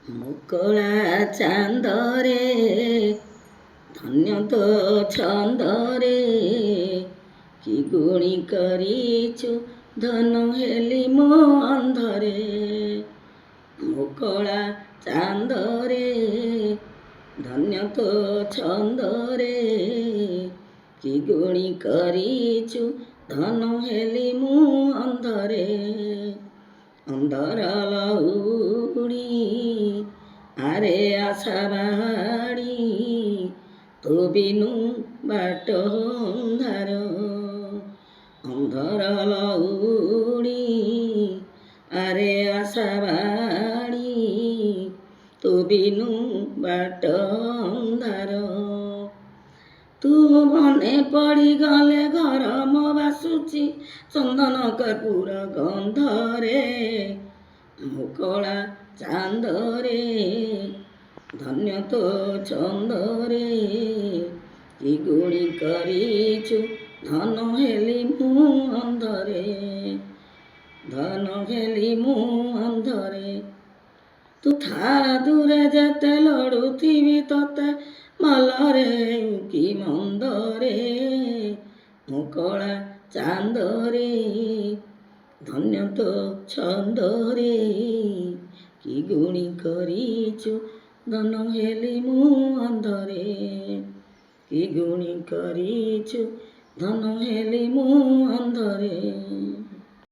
ମୁକଳା ଚାନ୍ଦରେ ଧନ୍ୟ ତୋ ଛନ୍ଦରେ କି ଗୁଣି କରିଛୁ ଧନ ହେଲି ମୋ ଅନ୍ଧରେ। ମୁକଳା ଚାନ୍ଦରେ ଧନ୍ୟ ତୋ ଛନ୍ଦରେ କି ଗୁଣି କରିଛୁ ଧନ ହେଲି ମୁଁ ଅନ୍ଧରେ। ଅନ୍ଧର ଲଉଡ଼ି ଆରେ ଆଶା ବାଡ଼ି ତୋ ବିନୁ ବାଟ ଅନ୍ଧାର। ଅନ୍ଧର ଲଉଡ଼ି ଆରେ ଆଶା ବାଡ଼ି ତୋ ବିନୁ ବାଟ ଅନ୍ଧାର। ତୁ ମନେ ପଡ଼ିଗଲେ ଘର ମୋ ବାସୁଛି ଚନ୍ଦନ କର୍ପୂର ଗନ୍ଧରେ। ମୁକଳା ଚାନ୍ଦରେ ଧନ୍ୟ ତୋ ଛନ୍ଦରେ କି ଗୁଣି କରିଛୁ ଧନ ହେଲି ମୁଁ ଅନ୍ଧରେ। ଧନ ହେଲି ମୁଁ ଅନ୍ଧରେ। ତୁ ଥା ଦୂରେ ଯେତେ ଲଢ଼ୁଥିବି ତତେ ଭଲରେ କି ମନ୍ଦରେ। ମୁକଳା ଚାନ୍ଦରେ ଧନ୍ୟ ତୋ ଛନ୍ଦରେ କି ଗୁଣି କରିଛୁ ଧନ ହେଲି ମୁଁ ଅନ୍ଧରେ। କି ଗୁଣି କରିଛୁ ଧନ ହେଲି ମୁଁ ଅନ୍ଧରେ।